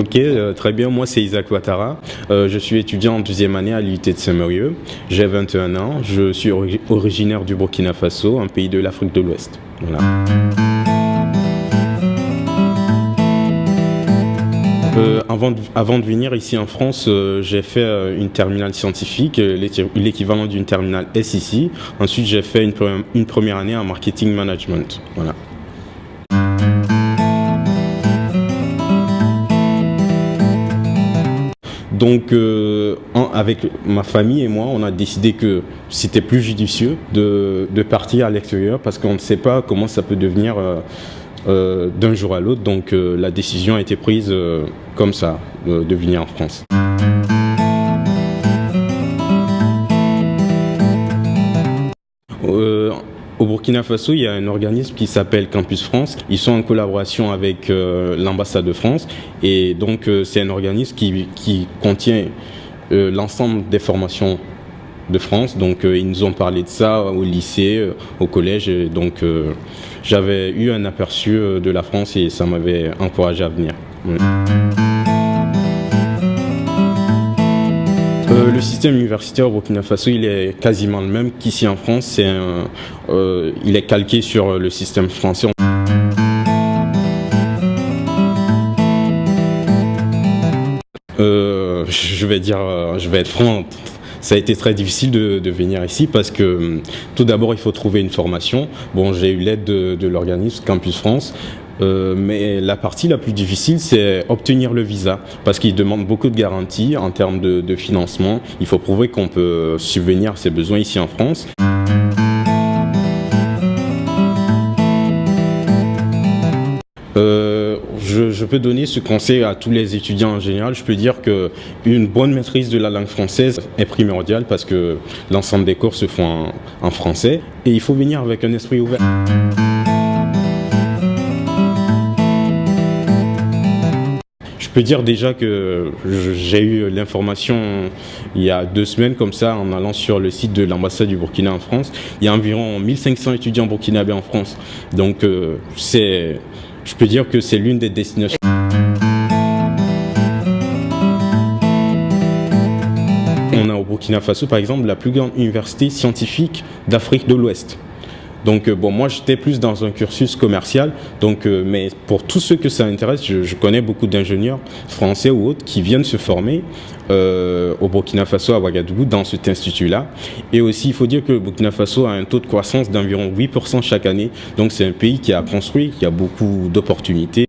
Ok, très bien. Moi, c'est Isaac Ouattara. Je suis étudiant en deuxième année à l'UT de Saint-Mérieux. J'ai 21 ans. Je suis originaire du Burkina Faso, un pays de l'Afrique de l'Ouest. Voilà. Avant de venir ici en France, j'ai fait une terminale scientifique, l'équivalent d'une terminale S ici. Ensuite, j'ai fait une première année en marketing management. Voilà. Donc, avec ma famille et moi, on a décidé que c'était plus judicieux de partir à l'extérieur parce qu'on ne sait pas comment ça peut devenir d'un jour à l'autre. Donc, la décision a été prise comme ça, de venir en France. Au Burkina Faso, il y a un organisme qui s'appelle Campus France. Ils sont en collaboration avec l'ambassade de France. Et donc, c'est un organisme qui contient l'ensemble des formations de France. Donc, ils nous ont parlé de ça au lycée, au collège. Et donc, j'avais eu un aperçu de la France et ça m'avait encouragé à venir. Ouais. Le système universitaire au Burkina Faso, il est quasiment le même qu'ici en France. Il est calqué sur le système français. Je vais être franc. Ça a été très difficile de venir ici parce que tout d'abord, il faut trouver une formation. Bon, j'ai eu l'aide de l'organisme Campus France. Mais la partie la plus difficile, c'est obtenir le visa parce qu'il demande beaucoup de garanties en termes de financement. Il faut prouver qu'on peut subvenir à ses besoins ici en France. Je peux donner ce conseil à tous les étudiants en général. Je peux dire qu'une bonne maîtrise de la langue française est primordiale parce que l'ensemble des cours se font en français et il faut venir avec un esprit ouvert. Je peux dire déjà que j'ai eu l'information il y a 2 semaines comme ça en allant sur le site de l'ambassade du Burkina en France. Il y a environ 1500 étudiants burkinabés en France. Donc je peux dire que c'est l'une des destinations. On a au Burkina Faso par exemple la plus grande université scientifique d'Afrique de l'Ouest. Donc moi j'étais plus dans un cursus commercial, mais pour tous ceux que ça intéresse, je connais beaucoup d'ingénieurs français ou autres qui viennent se former au Burkina Faso, à Ouagadougou, dans cet institut-là. Et aussi il faut dire que le Burkina Faso a un taux de croissance d'environ 8% chaque année, donc c'est un pays qui a construit, qui a beaucoup d'opportunités.